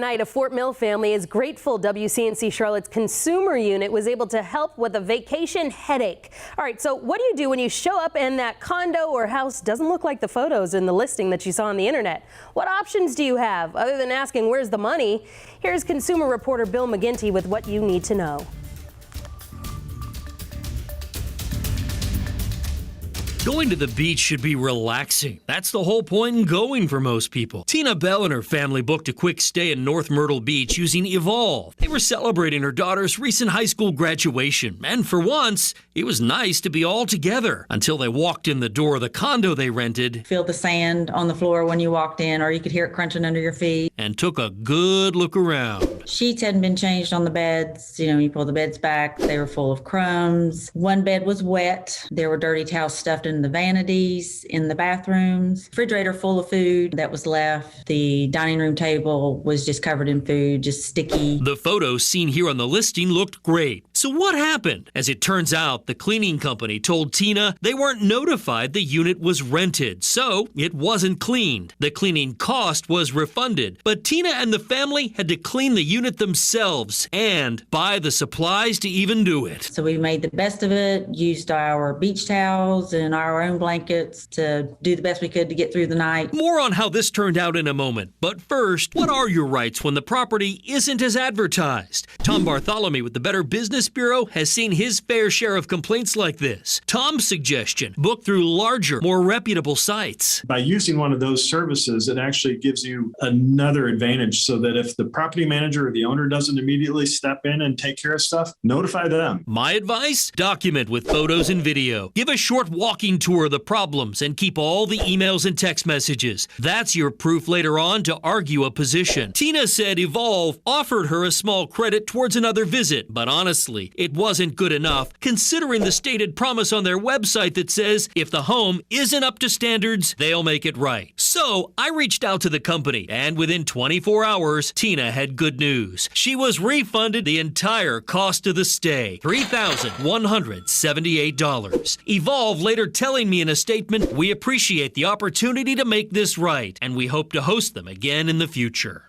Tonight, a Fort Mill family is grateful WCNC Charlotte's consumer unit was able to help with a vacation headache. All right, so what do you do when you show up and that condo or house doesn't look like the photos in the listing that you saw on the internet? What options do you have other than asking where's the money? Here's consumer reporter Bill McGinty with what you need to know. Going to the beach should be relaxing. That's the whole point in going for most people. Tina Bell and her family booked a quick stay in North Myrtle Beach using Evolve. They were celebrating her daughter's recent high school graduation, and for once, it was nice to be all together until they walked in the door of the condo they rented. Feel the sand on the floor when you walked in, or you could hear it crunching under your feet. And took a good look around. Sheets hadn't been changed on the beds. You pull the beds back, they were full of crumbs. One bed was wet. There were dirty towels stuffed in the vanities, in the bathrooms. Refrigerator full of food that was left. The dining room table was just covered in food, just sticky. The photos seen here on the listing looked great. So what happened? As it turns out, the cleaning company told Tina they weren't notified the unit was rented, so it wasn't cleaned. The cleaning cost was refunded, but Tina and the family had to clean the unit themselves and buy the supplies to even do it. So we made the best of it, used our beach towels and our own blankets to do the best we could to get through the night. More on how this turned out in a moment. But first, what are your rights when the property isn't as advertised? Tom Bartholomew with the Better Business Bureau has seen his fair share of complaints like this. Tom's suggestion: book through larger, more reputable sites. By using one of those services, it actually gives you another advantage so that if the property manager or the owner doesn't immediately step in and take care of stuff, notify them. My advice? Document with photos and video. Give a short walking tour of the problems and keep all the emails and text messages. That's your proof later on to argue a position. Tina said Evolve offered her a small credit towards another visit, but honestly, it wasn't good enough considering the stated promise on their website that says if the home isn't up to standards, they'll make it right. So I reached out to the company, and within 24 hours, Tina had good news. She was refunded the entire cost of the stay, $3,178. Evolve later telling me in a statement, "We appreciate the opportunity to make this right, and we hope to host them again in the future."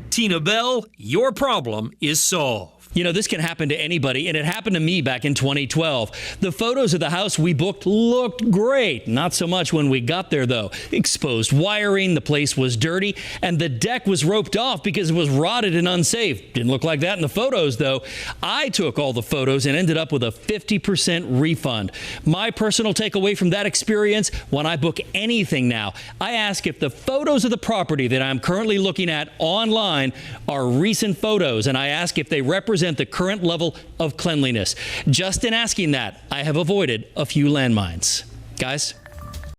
Tina Bell, your problem is solved. You know, this can happen to anybody, and it happened to me back in 2012. The photos of the house we booked looked great. Not so much when we got there, though. Exposed wiring, the place was dirty, and the deck was roped off because it was rotted and unsafe. Didn't look like that in the photos, though. I took all the photos and ended up with a 50% refund. My personal takeaway from that experience: when I book anything now, I ask if the photos of the property that I'm currently looking at online are recent photos, and I ask if they represent the current level of cleanliness. Just in asking that, I have avoided a few landmines. Guys?